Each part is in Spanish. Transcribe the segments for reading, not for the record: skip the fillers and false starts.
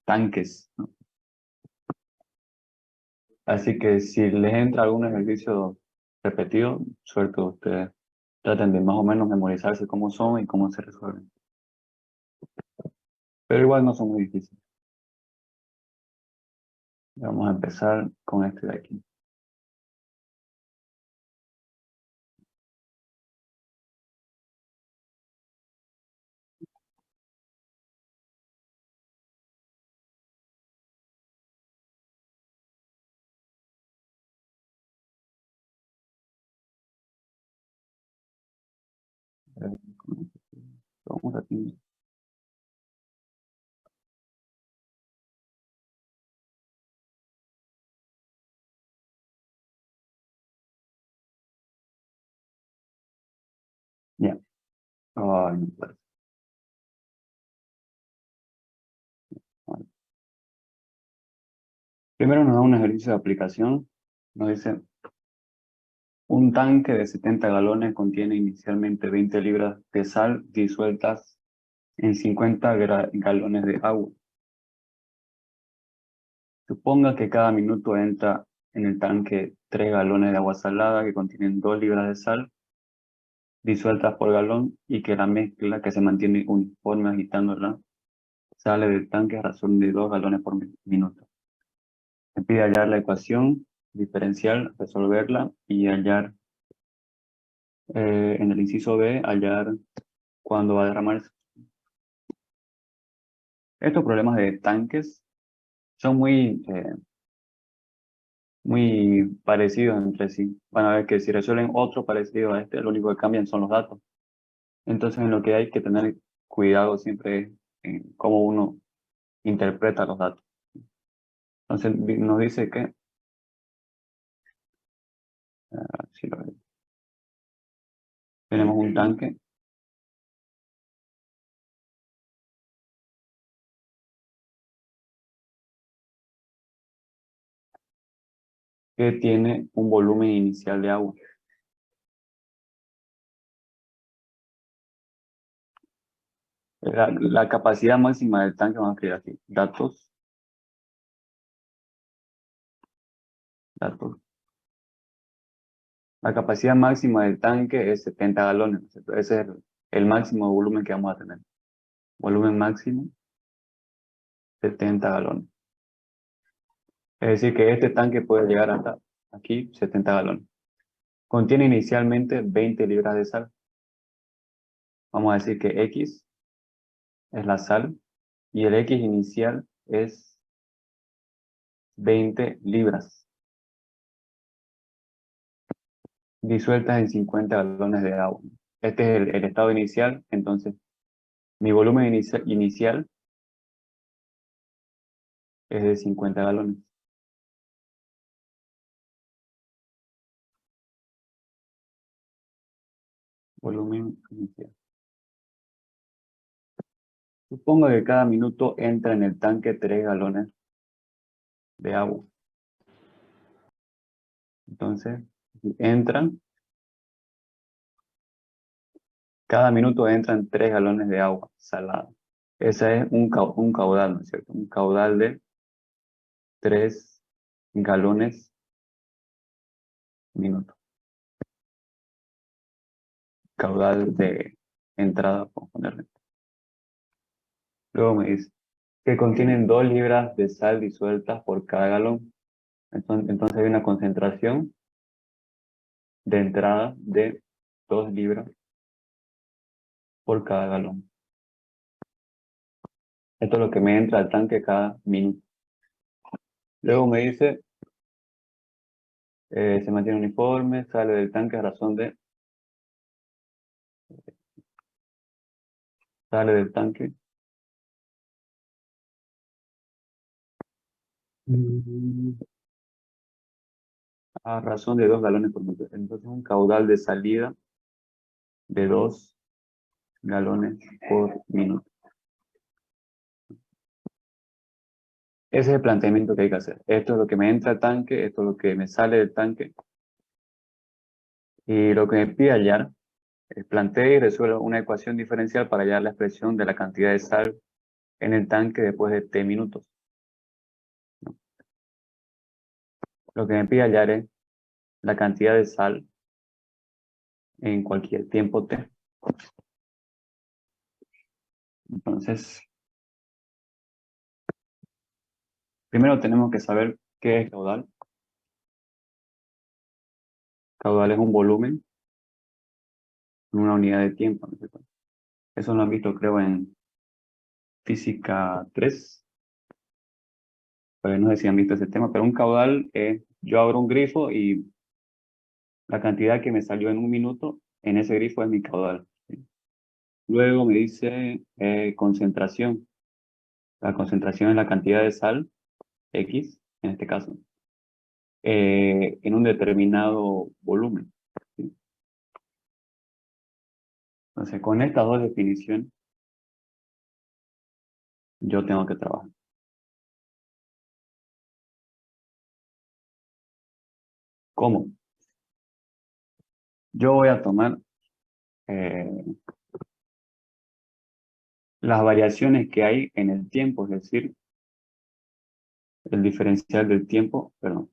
tanques, ¿no? Así que si les entra algún ejercicio repetido, suerte ustedes. Traten de más o menos memorizarse cómo son y cómo se resuelven. Pero igual no son muy difíciles. Vamos a empezar con este de aquí. Vamos aquí. Ya. Ay, no puede ser. Vale. Primero nos da un ejercicio de aplicación. Nos dice, un tanque de 70 galones contiene inicialmente 20 libras de sal disueltas en 50 galones de agua. Suponga que cada minuto entra en el tanque 3 galones de agua salada que contienen 2 libras de sal disueltas por galón y que la mezcla que se mantiene uniforme agitándola sale del tanque a razón de 2 galones por minuto. Me pide hallar la ecuación diferencial, resolverla y hallar en el inciso B, hallar cuándo va a derramarse. Estos problemas de tanques son muy parecidos entre sí. Van a ver que si resuelven otro parecido a este, lo único que cambian son los datos. Entonces, en lo que hay que tener cuidado siempre es en cómo uno interpreta los datos. Entonces, nos dice que, si lo veo, tenemos un tanque que tiene un volumen inicial de agua. La capacidad máxima del tanque, vamos a escribir aquí, datos. La capacidad máxima del tanque es 70 galones, ¿no es cierto? Ese es el máximo volumen que vamos a tener. Volumen máximo, 70 galones. Es decir, que este tanque puede llegar hasta aquí, 70 galones. Contiene inicialmente 20 libras de sal. Vamos a decir que X es la sal y el X inicial es 20 libras disueltas en 50 galones de agua. Este es el estado inicial, entonces mi volumen inicial es de 50 galones. Volumen inicial. Supongo que cada minuto entra en el tanque 3 galones de agua. Entonces, entran, cada minuto entran 3 galones de agua salada. Ese es un caudal, ¿no es cierto? Un caudal de 3 galones minuto. Caudal de entrada, por ponerle. Luego me dice que contienen 2 libras de sal disueltas por cada galón. Entonces hay una concentración de entrada de 2 libras por cada galón. Esto es lo que me entra al tanque cada minuto. Luego me dice, se mantiene uniforme, sale del tanque a razón de, sale del tanque a razón de 2 galones por minuto. Entonces un caudal de salida de 2 galones por minuto. Ese es el planteamiento que hay que hacer. Esto es lo que me entra al tanque, esto es lo que me sale del tanque. Y lo que me pide hallar, plantea y resuelve una ecuación diferencial para hallar la expresión de la cantidad de sal en el tanque después de T minutos. Lo que me pide hallar es la cantidad de sal en cualquier tiempo t. Entonces, primero tenemos que saber qué es caudal. Caudal es un volumen en una unidad de tiempo, ¿no es cierto? Eso lo han visto, creo, en física 3. Pues no sé si han visto ese tema, pero un caudal es, yo abro un grifo y la cantidad que me salió en un minuto en ese grifo es mi caudal, ¿sí? Luego me dice concentración. La concentración es la cantidad de sal, X, en este caso, en un determinado volumen, ¿sí? Entonces, con estas dos definiciones, yo tengo que trabajar. ¿Cómo? Yo voy a tomar eh, las variaciones que hay en el tiempo, es decir, el diferencial del tiempo, perdón,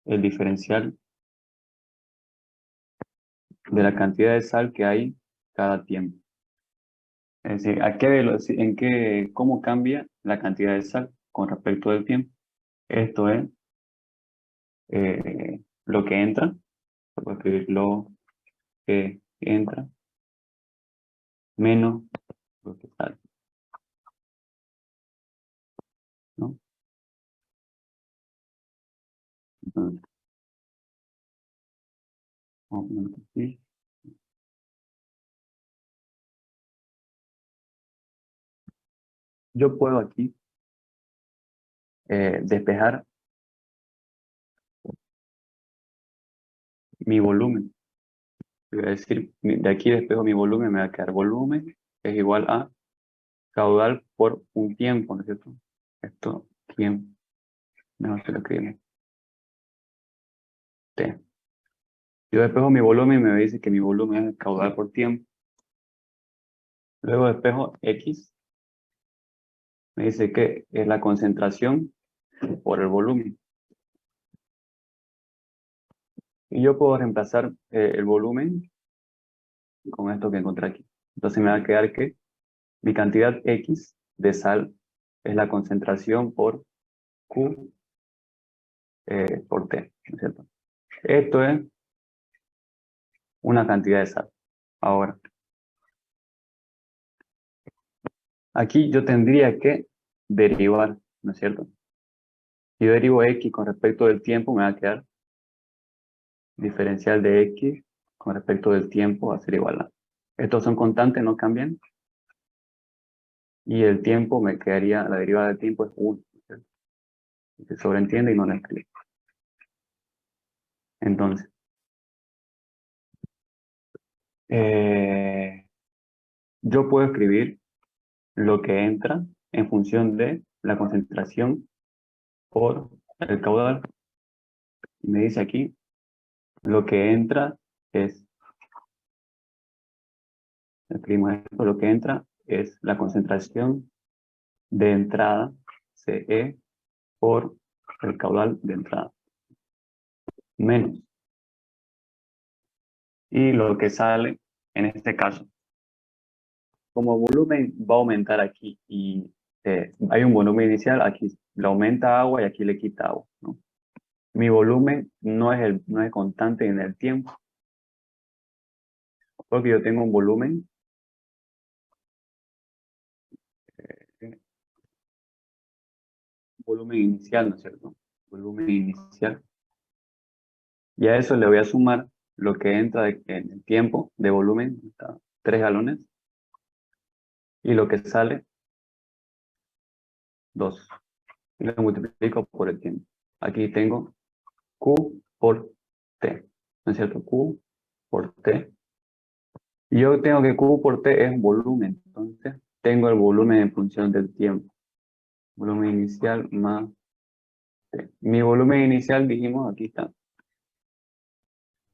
el diferencial de la cantidad de sal que hay cada tiempo. Es decir, cómo cambia la cantidad de sal con respecto del tiempo. Esto es lo que entra, se puede escribir lo que entra menos lo que sale, ¿no? Entonces, vamos a poner así. Yo puedo aquí despejar mi volumen. Voy a decir, de aquí despejo mi volumen, me va a quedar volumen es igual a caudal por un tiempo, ¿no es cierto? Esto, tiempo, mejor se lo escribimos, T. Yo despejo mi volumen y me dice que mi volumen es el caudal por tiempo. Luego despejo X, me dice que es la concentración por el volumen. Y yo puedo reemplazar el volumen con esto que encontré aquí. Entonces me va a quedar que mi cantidad X de sal es la concentración por Q por T, ¿no es cierto? Esto es una cantidad de sal. Ahora, aquí yo tendría que derivar, ¿no es cierto? Si yo derivo X con respecto del tiempo, me va a quedar diferencial de X con respecto del tiempo va a ser igual a. Estos son constantes, no cambian. Y el tiempo me quedaría, la derivada del tiempo es 1. ¿Cierto? Se sobreentiende y no la escribo. Entonces, yo puedo escribir lo que entra en función de la concentración por el caudal. Y me dice aquí, lo que entra es, escribimos esto, lo que entra es la concentración de entrada, CE, por el caudal de entrada, menos. Y lo que sale, en este caso, como volumen va a aumentar aquí y hay un volumen inicial, aquí le aumenta agua y aquí le quita agua, ¿no? Mi volumen no es constante en el tiempo, porque yo tengo un volumen inicial, ¿no es cierto? Volumen inicial. Y a eso le voy a sumar lo que entra en el tiempo de volumen, está 3 galones, y lo que sale, 2. Y lo multiplico por el tiempo. Aquí tengo Q por T, ¿no es cierto? Q por T. Y yo tengo que Q por T es volumen, entonces tengo el volumen en función del tiempo. Volumen inicial más T. Mi volumen inicial, dijimos, aquí está,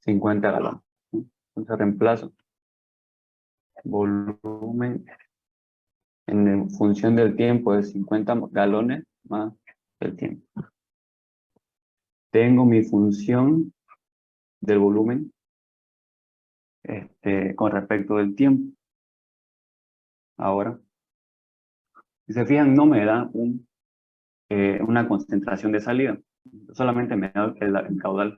50 galones, ¿no? Entonces reemplazo volumen en función del tiempo de 50 galones más el tiempo. tengo mi función del volumen con respecto del tiempo. Ahora, si se fijan, no me da una concentración de salida, solamente me da el caudal.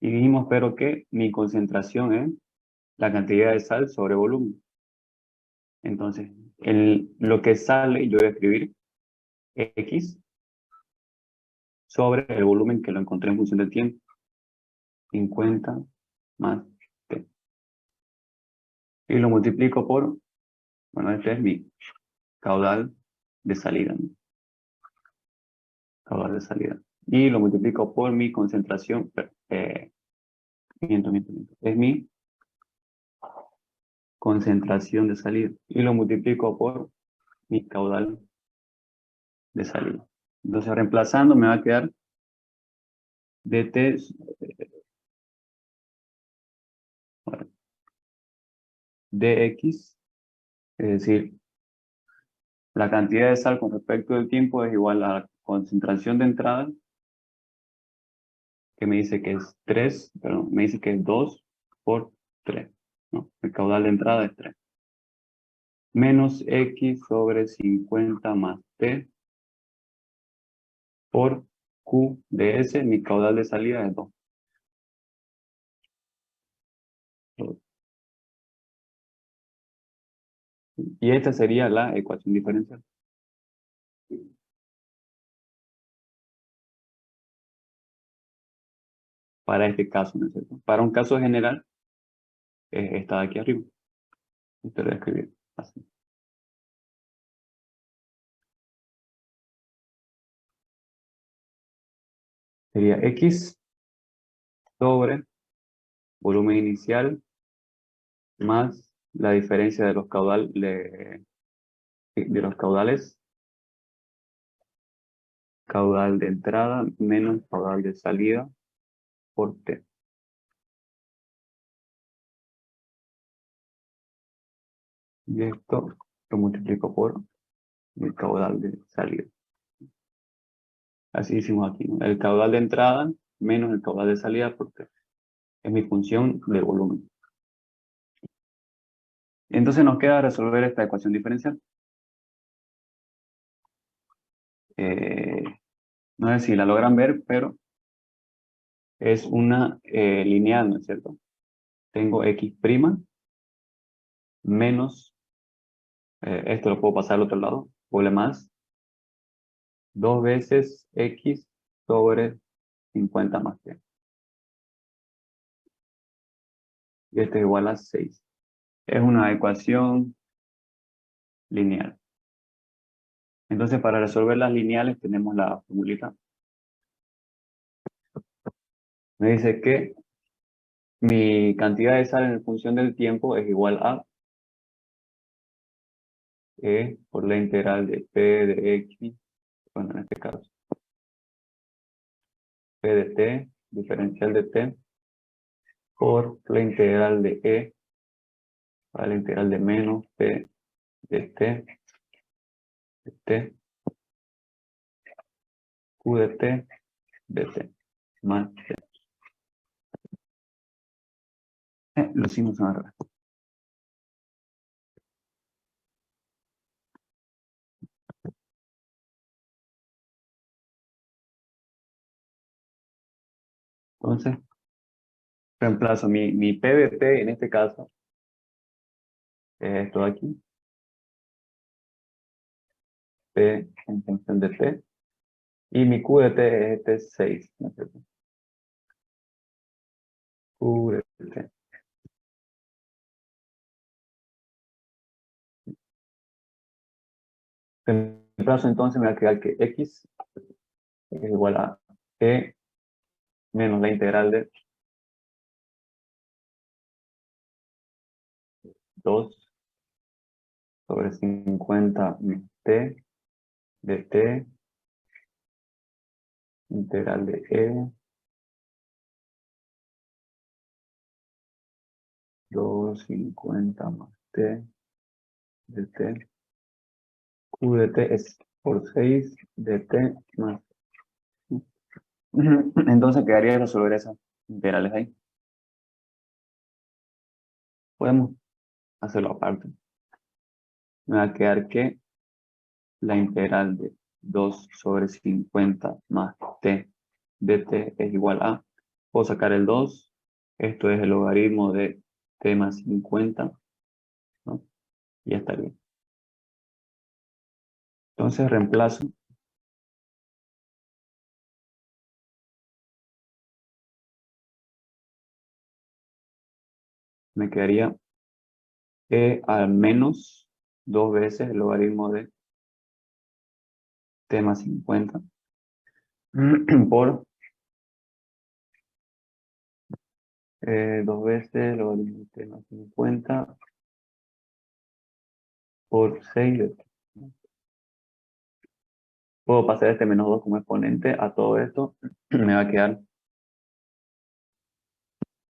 Y dijimos, pero que mi concentración es la cantidad de sal sobre volumen. Entonces, lo que sale, yo voy a escribir X sobre el volumen que lo encontré en función del tiempo. 50 más T. Y lo multiplico por, bueno, este es mi caudal de salida, ¿no? Caudal de salida. Y lo multiplico por mi concentración, miento. Es mi concentración de salida. Y lo multiplico por mi caudal de salida. Entonces, reemplazando, me va a quedar dt dx, es decir, la cantidad de sal con respecto del tiempo es igual a la concentración de entrada, que me dice que es 3, pero me dice que es 2 por 3, ¿no? El caudal de entrada es 3. Menos x sobre 50 más t por q de s, mi caudal de salida es 2. Y esta sería la ecuación diferencial. Para este caso, ¿no es cierto? Para un caso general, está de aquí arriba. Esto lo voy a escribir así. Sería x sobre volumen inicial más la diferencia de los caudales, caudal de entrada menos caudal de salida por T. Y esto lo multiplico por el caudal de salida. Así hicimos aquí, ¿no? El caudal de entrada menos el caudal de salida por T. Es mi función de volumen. Entonces nos queda resolver esta ecuación diferencial. No sé si la logran ver, pero es una lineal, ¿no es cierto? Tengo x' menos, esto lo puedo pasar al otro lado, doble más, 2 veces x sobre 50 más t. Y esto es igual a 6. Es una ecuación lineal. Entonces, para resolver las lineales tenemos la formulita. Me dice que mi cantidad de sal en función del tiempo es igual a E por la integral de P de X, bueno, en este caso, P de T, diferencial de T, por la integral de E, para la integral de menos P de T, Q de T, más T. Lo hicimos ahora. Entonces, reemplazo mi P de T en este caso, es esto de aquí, P en función de T, y mi Q de T es este 6, ¿no es cierto? Q de T. Reemplazo entonces me va a quedar que X es igual a E menos la integral de 2 sobre 50 T de T, integral de E, 250 más T de T. Q de T es por 6 de T más. Entonces quedaría resolver esas integrales ahí. Podemos hacerlo aparte. Me va a quedar que la integral de 2 sobre 50 más t de t es igual a, puedo sacar el 2, esto es el logaritmo de t más 50, ¿no? Y ya está bien. Entonces reemplazo, me quedaría e al menos 2 veces el logaritmo de t más 50 por 2 veces el logaritmo de t más 50 por 6 de t. Puedo pasar este menos 2 como exponente a todo esto, me va a quedar,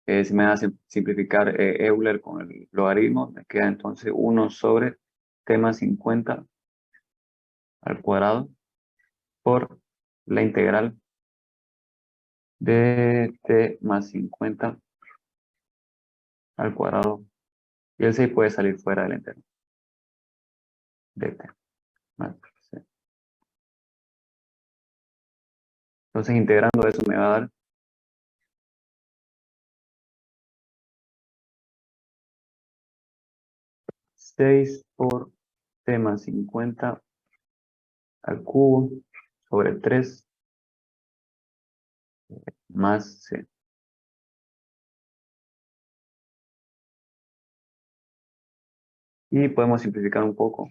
si me va a simplificar Euler con el logaritmo, me queda entonces 1 sobre t más 50 al cuadrado por la integral de t más 50 al cuadrado. Y el 6 puede salir fuera del integral de t más c. Entonces integrando eso me va a dar 6 por t más 50 al cubo sobre 3 más c. Y podemos simplificar un poco.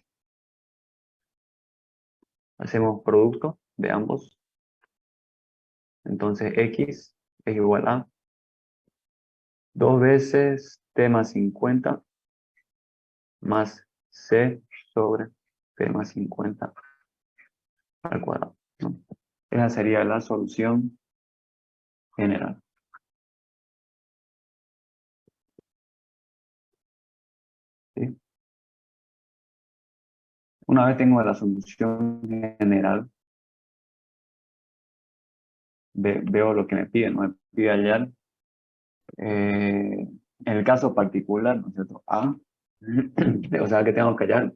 Hacemos producto de ambos. Entonces x es igual a 2 veces t más 50 más c sobre t más 50 al cuadrado, ¿no? Esa sería la solución general. ¿Sí? Una vez tengo la solución general, veo lo que me pide, ¿no? Me pide hallar, en el caso particular, ¿no es cierto? A, o sea que tengo que hallar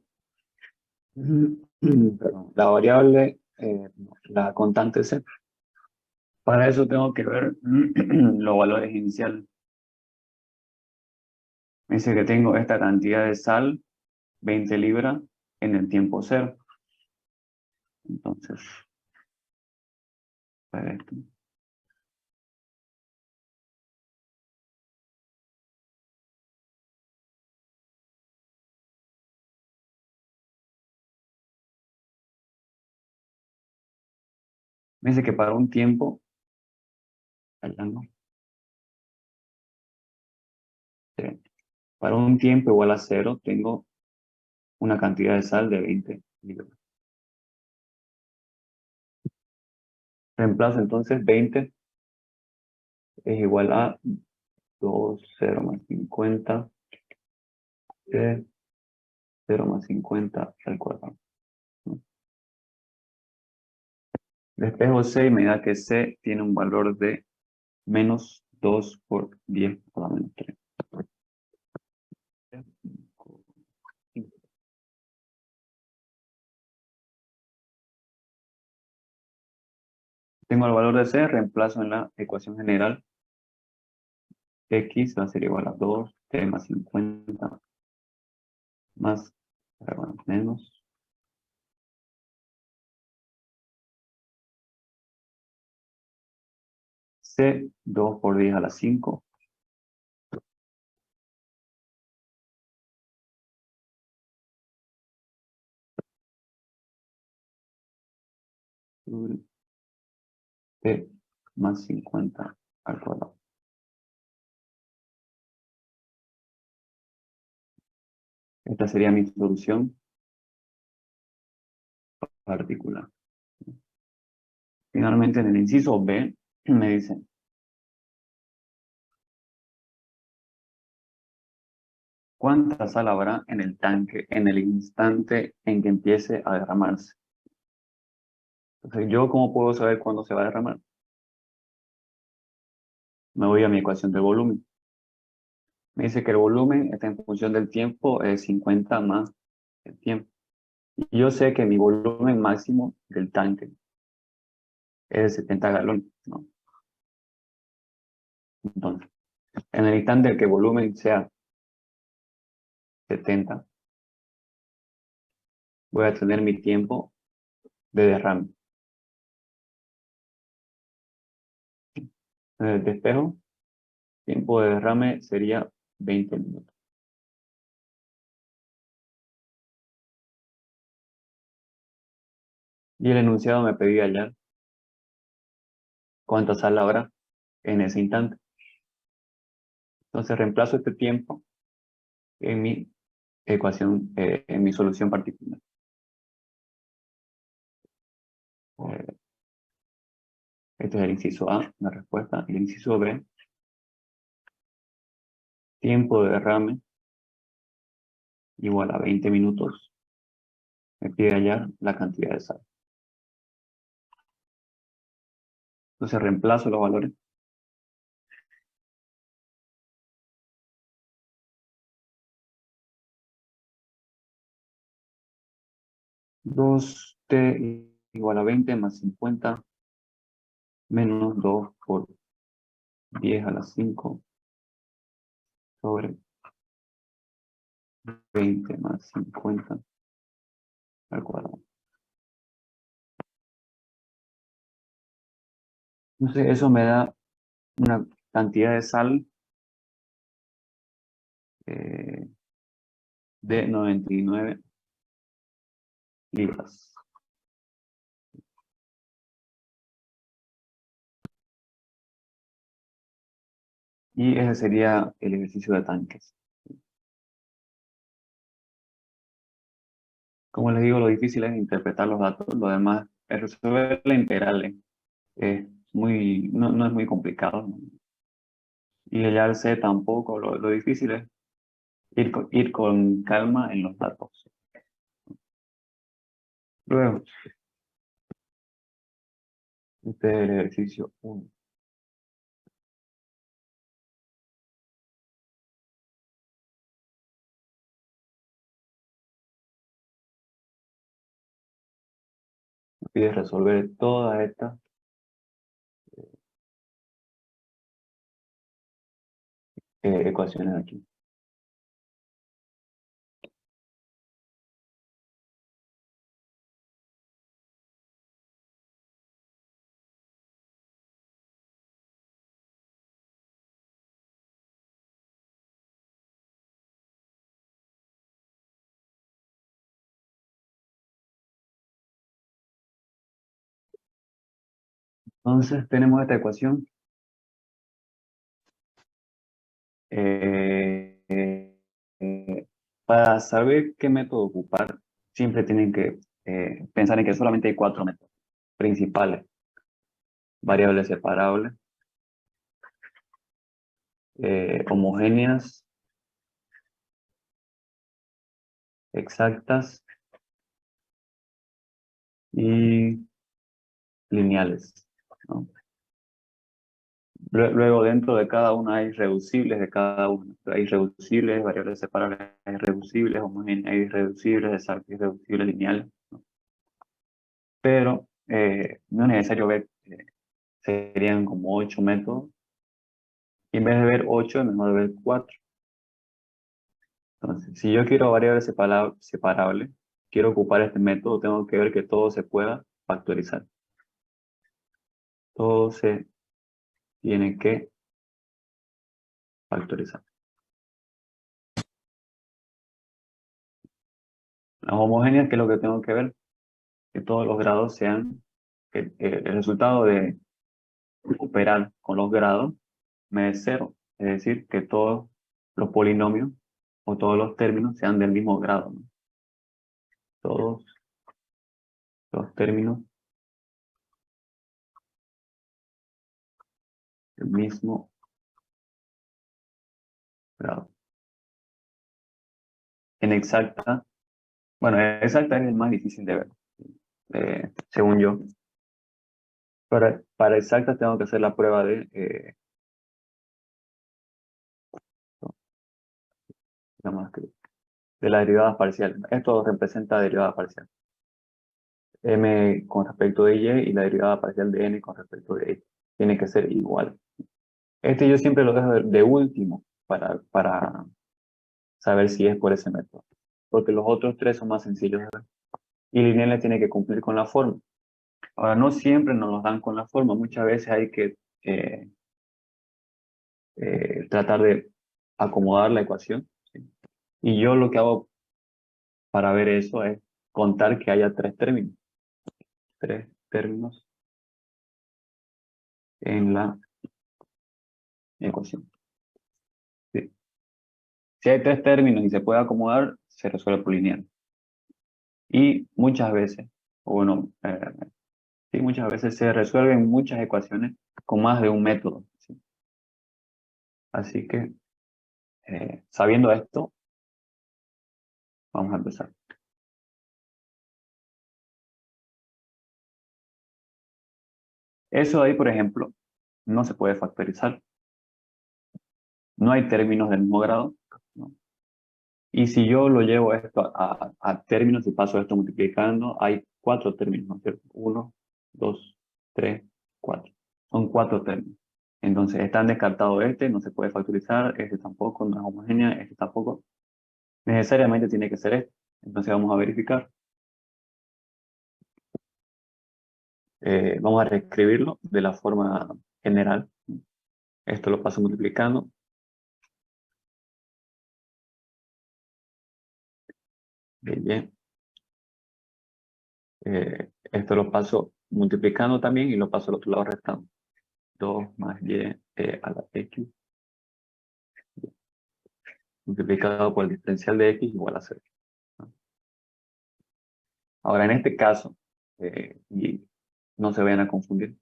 perdón, la variable, la constante C. Para eso tengo que ver los valores iniciales. Me dice que tengo esta cantidad de sal, 20 libras, en el tiempo cero. Entonces, para esto. Me dice que para un tiempo, allá no, para un tiempo igual a cero, tengo una cantidad de sal de 20 libras. Reemplazo entonces 20 es igual a 2, 0 más 50, de 0 más 50 al cuadrado, ¿no? Despejo C y me da que C tiene un valor de menos 2 por 10 a la menos 3. Tengo el valor de C, reemplazo en la ecuación general. X va a ser igual a 2, T más 50, más, bueno, menos. C, 2 por 10 a la 5. T más 50 al cuadrado. Esta sería mi solución particular. Finalmente, en el inciso B, me dice, ¿cuánta sal habrá en el tanque en el instante en que empiece a derramarse? Entonces, ¿yo cómo puedo saber cuándo se va a derramar? Me voy a mi ecuación del volumen. Me dice que el volumen está en función del tiempo, es 50 más el tiempo. Y yo sé que mi volumen máximo del tanque es de 70 galones, ¿no? Entonces, en el instante que el volumen sea 70, voy a tener mi tiempo de derrame. En el despejo, tiempo de derrame sería 20 minutos. Y el enunciado me pedía hallar cuánta sal habrá en ese instante. Entonces reemplazo este tiempo en mi ecuación, en mi solución particular. Eh, Este es el inciso A, la respuesta. El inciso B, tiempo de derrame igual a 20 minutos. Me pide hallar la cantidad de sal. Entonces reemplazo los valores. 2t igual a 20 más 50 menos 2 por 10 a la 5 sobre 20 más 50 al cuadrado. Entonces eso me da una cantidad de sal eh, de 99 libras. Y ese sería el ejercicio de tanques. Como les digo, lo difícil es interpretar los datos, lo demás es resolver la integral. Es no es muy complicado, ¿no? Y hallar C tampoco, lo difícil es ir con calma en los datos. Luego, este es el ejercicio 1. Pide resolver todas estas ecuaciones aquí. Entonces tenemos esta ecuación. Eh, eh, para saber qué método ocupar, siempre tienen que pensar en que solamente hay 4 métodos principales. Variables separables, homogéneas, exactas y lineales, ¿no? Luego dentro de cada una hay reducibles de cada una. Hay reducibles, variables separables, hay reducibles, homogéneas, hay irreducibles, exactas, irreducibles, lineales, ¿no? Pero no es necesario ver, serían como 8 métodos. Y en vez de ver 8, es mejor ver 4. Entonces, si yo quiero variables separables, quiero ocupar este método, tengo que ver que todo se pueda factorizar. Todo se tiene que factorizar. Las homogéneas, ¿qué es lo que tengo que ver? Que todos los grados sean, que el resultado de operar con los grados me es 0. Es decir, que todos los polinomios o todos los términos sean del mismo grado, ¿no? Todos los términos del mismo grado. En exacta, bueno, exacta es el más difícil de ver, según yo. Para exacta tengo que hacer la prueba de vamos a escribir, de las derivadas parciales. Esto representa derivada parcial. M con respecto de Y y la derivada parcial de N con respecto de X. Tiene que ser igual. Este yo siempre lo dejo de último para saber si es por ese método. Porque los otros tres son más sencillos de ver. Y lineal tiene que cumplir con la forma. Ahora, no siempre nos los dan con la forma. Muchas veces hay que tratar de acomodar la ecuación, ¿sí? Y yo lo que hago para ver eso es contar que haya tres términos. Tres términos en la ecuación. ¿Sí? Si hay tres términos y se puede acomodar, se resuelve por lineal. Y muchas veces, o bueno, sí, muchas veces se resuelven muchas ecuaciones con más de un método, ¿sí? Así que, sabiendo esto, vamos a empezar. Eso ahí, por ejemplo, no se puede factorizar. No hay términos del mismo grado, ¿no? Y si yo lo llevo esto a términos y paso esto multiplicando, hay cuatro términos, ¿no es cierto? 1, 2, 3, 4. Son cuatro términos. Entonces, están descartados este, no se puede factorizar, este tampoco, no es homogénea, este tampoco. Necesariamente tiene que ser este. Entonces, vamos a verificar. Vamos a reescribirlo de la forma general. Esto lo paso multiplicando. Bien. Esto lo paso multiplicando también y lo paso al otro lado restando. 2 más y a la x multiplicado por el diferencial de x igual a 0. Ahora, en este caso, y no se vayan a confundir,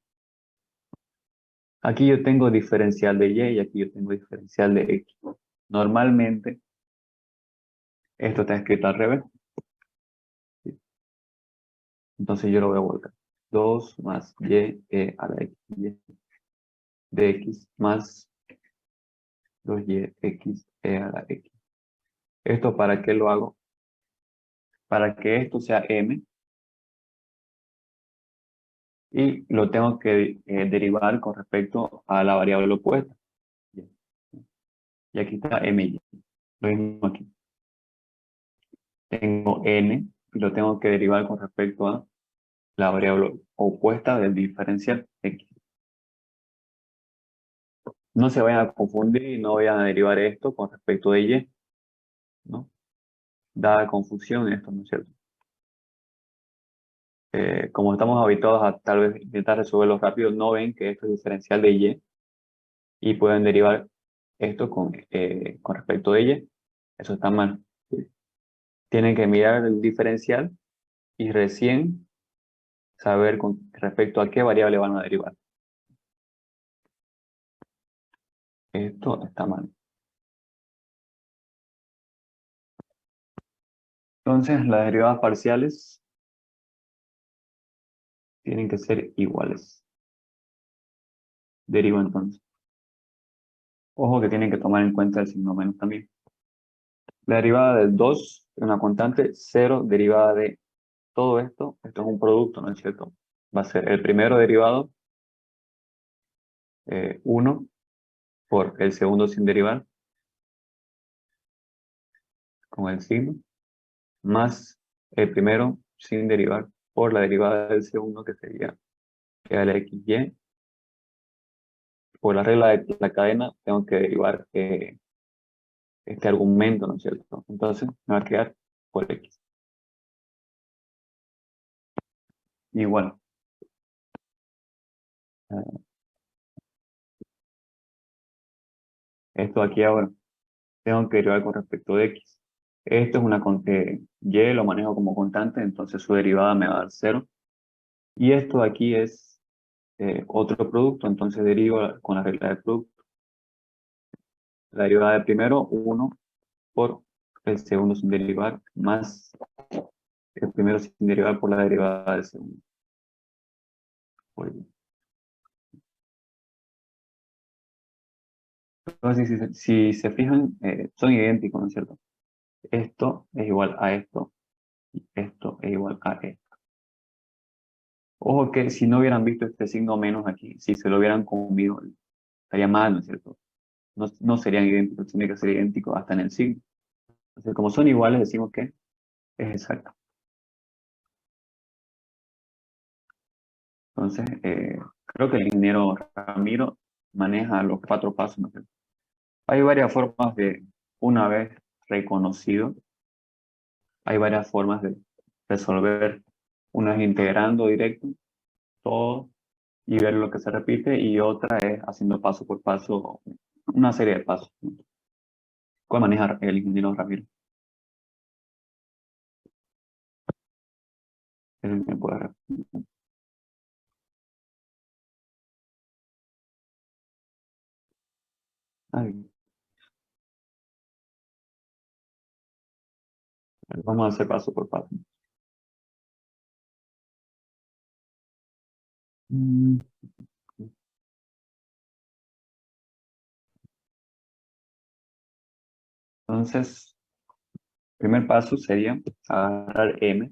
aquí yo tengo diferencial de y aquí yo tengo diferencial de x. Normalmente, esto está escrito al revés. ¿Sí? Entonces yo lo voy a volcar. 2 más y a la x de x más 2y x a la x. ¿Esto para qué lo hago? Para que esto sea m y lo tengo que derivar con respecto a la variable opuesta. Y aquí está m. Lo mismo aquí. Tengo n y lo tengo que derivar con respecto a la variable opuesta del diferencial x. No se vayan a confundir y no vayan a derivar esto con respecto de y, ¿no? Da confusión esto, ¿no es cierto? Como estamos habituados a tal vez intentar resolverlo rápido, no ven que esto es diferencial de y pueden derivar esto con respecto de y. Eso está mal. ¿Sí? Tienen que mirar el diferencial y recién saber con respecto a qué variable van a derivar. Esto está mal. Entonces, las derivadas parciales tienen que ser iguales. Derivo entonces. Ojo que tienen que tomar en cuenta el signo menos también. La derivada del 2 es una constante, 0 derivada de todo esto. Esto es un producto, ¿no es cierto? Va a ser el primero derivado, 1 por el segundo sin derivar, con el signo, más el primero sin derivar por la derivada del segundo, que sería que a la xy. Por la regla de la cadena, tengo que derivar este argumento, ¿no es cierto? Entonces, me va a quedar por x. Y bueno, esto aquí ahora, tengo que derivar con respecto de x. Esto es y lo manejo como constante, entonces su derivada me va a dar 0. Y esto de aquí es otro producto, entonces derivo con la regla del producto. La derivada del primero, 1 por el segundo sin derivar, más el primero sin derivar por la derivada del segundo. Muy bien. Entonces, si se fijan, son idénticos, ¿no es cierto? Esto es igual a esto. Y esto es igual a esto. Ojo que si no hubieran visto este signo menos aquí, si se lo hubieran comido, estaría mal, ¿no es cierto? No serían idénticos, tiene que ser idénticos hasta en el signo. Entonces, como son iguales, decimos que es exacto. Entonces, creo que el ingeniero Ramiro maneja los 4 pasos, ¿no es cierto? Hay varias formas de, una vez reconocido, hay varias formas de resolver. Una es integrando directo todo y ver lo que se repite, y otra es haciendo paso por paso una serie de pasos, ¿no? ¿Cuál maneja el ingeniero Ramiro? Él me puede Ay, vamos a hacer paso por paso. Mm, Entonces, primer paso sería agarrar m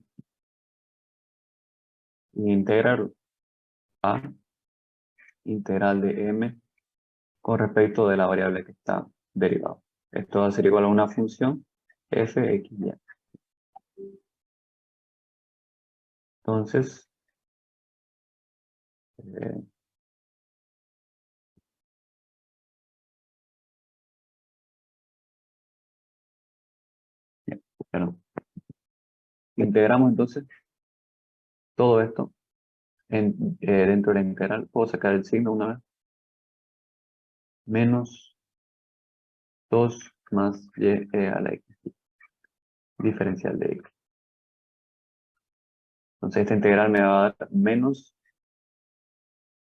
y integrar a integral de m con respecto de la variable que está derivada. Esto va a ser igual a una función f x y. Entonces, eh, ya, perdón. Integramos entonces todo esto dentro de la integral. Puedo sacar el signo una vez. Menos 2 más y a la x, diferencial de x. Entonces esta integral me va a dar menos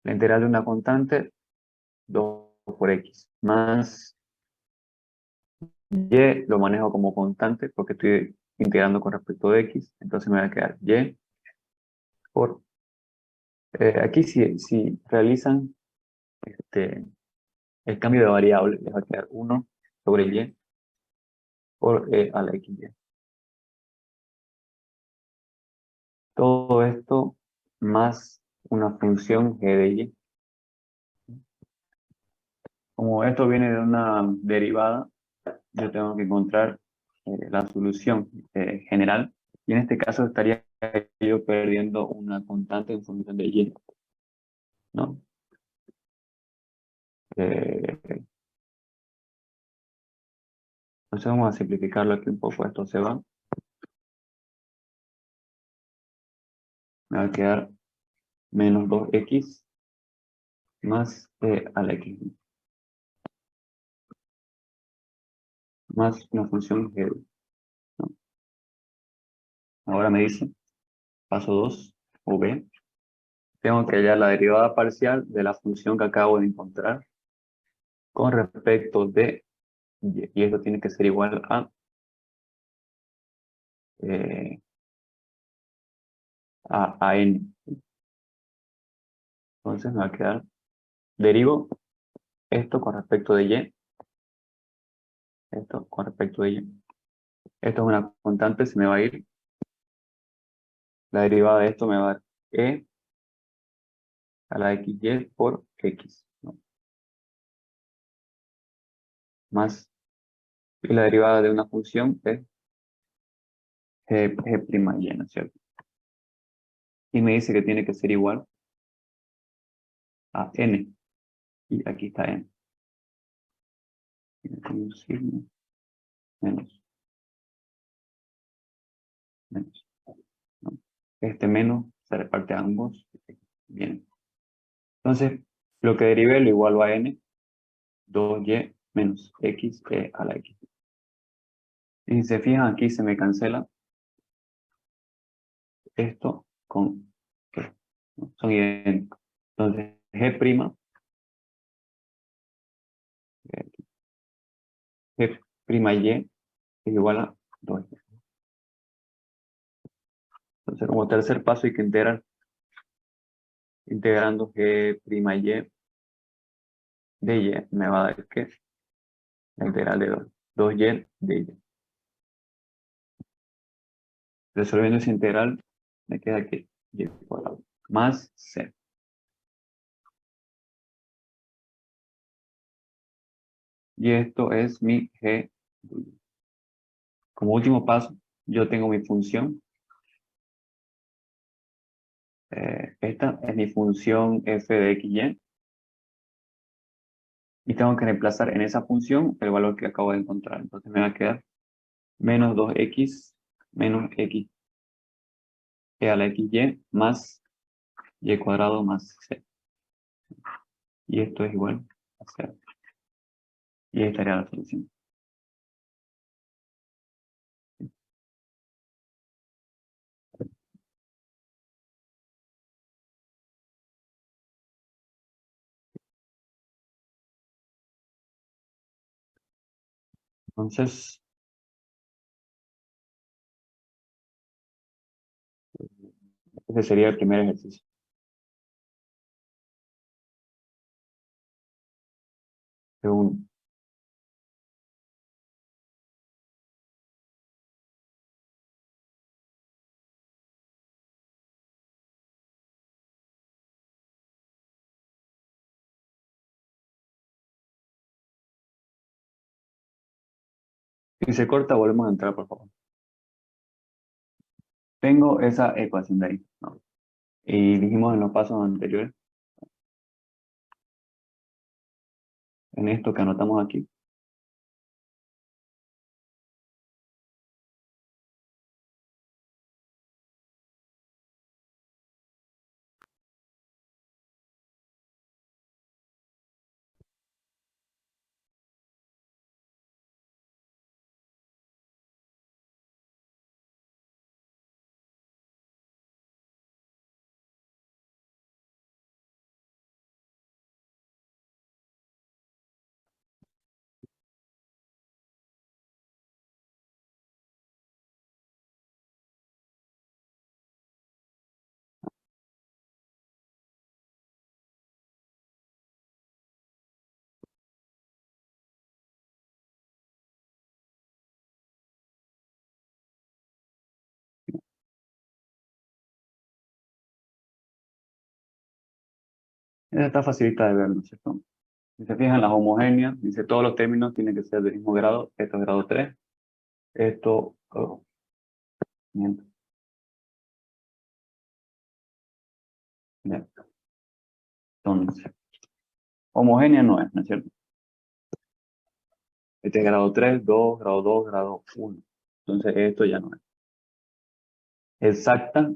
la integral de una constante, 2 por x, más y lo manejo como constante porque estoy integrando con respecto de x, entonces me va a quedar y por... aquí si realizan el cambio de variable, les va a quedar 1 sobre y por a la x. Todo esto más una función g de y. Como esto viene de una derivada, yo tengo que encontrar la solución general, y en este caso estaría yo perdiendo una constante en función de y, ¿no? Eh, entonces vamos a simplificarlo aquí un poco, esto se va, me va a quedar menos 2x más a la x, más una función g, ¿no? Ahora me dice, paso 2, o b, tengo que hallar la derivada parcial de la función que acabo de encontrar con respecto de y esto tiene que ser igual eh, a n. Entonces me va a quedar, derivo esto con respecto de y, esto con respecto de y. Esto es una constante, se me va a ir. La derivada de esto me va a dar e a la xy por x, ¿no? Más, y la derivada de una función es g', ¿no es cierto? Y me dice que tiene que ser igual a n, y aquí está n. Tiene un signo, menos, menos, ¿no? Este menos se reparte a ambos. Bien. Entonces, lo que derivé lo igualo a n, 2y menos x a la x. Y si se fijan, aquí se me cancela esto con que ¿no? Son idénticos. Entonces, g', y es igual a 2y. Entonces, como tercer paso hay que integrar, integrando g' y de y me va a dar que la integral de 2y de y. Resolviendo esa integral, me queda que y cuadrado más c. Y esto es mi g. Como último paso, yo tengo mi función. Esta es mi función f de x, y. Y tengo que reemplazar en esa función el valor que acabo de encontrar. Entonces me va a quedar menos 2x menos x a la xy más y cuadrado más c. Y esto es igual a 0. Y ahí estaría la solución. Entonces, ese sería el primer ejercicio. Segundo, si se corta, volvemos a entrar, por favor. Tengo esa ecuación de ahí, ¿no? Y dijimos en los pasos anteriores, en esto que anotamos aquí, esta está facilita de ver, ¿no es cierto? Si se fijan, las homogéneas, dice todos los términos tienen que ser del mismo grado. Esto es grado 3. Esto, miento, ya. Entonces, homogénea no es cierto? Este es grado 3, 2, grado 2, grado 1. Entonces esto ya no es. Exacta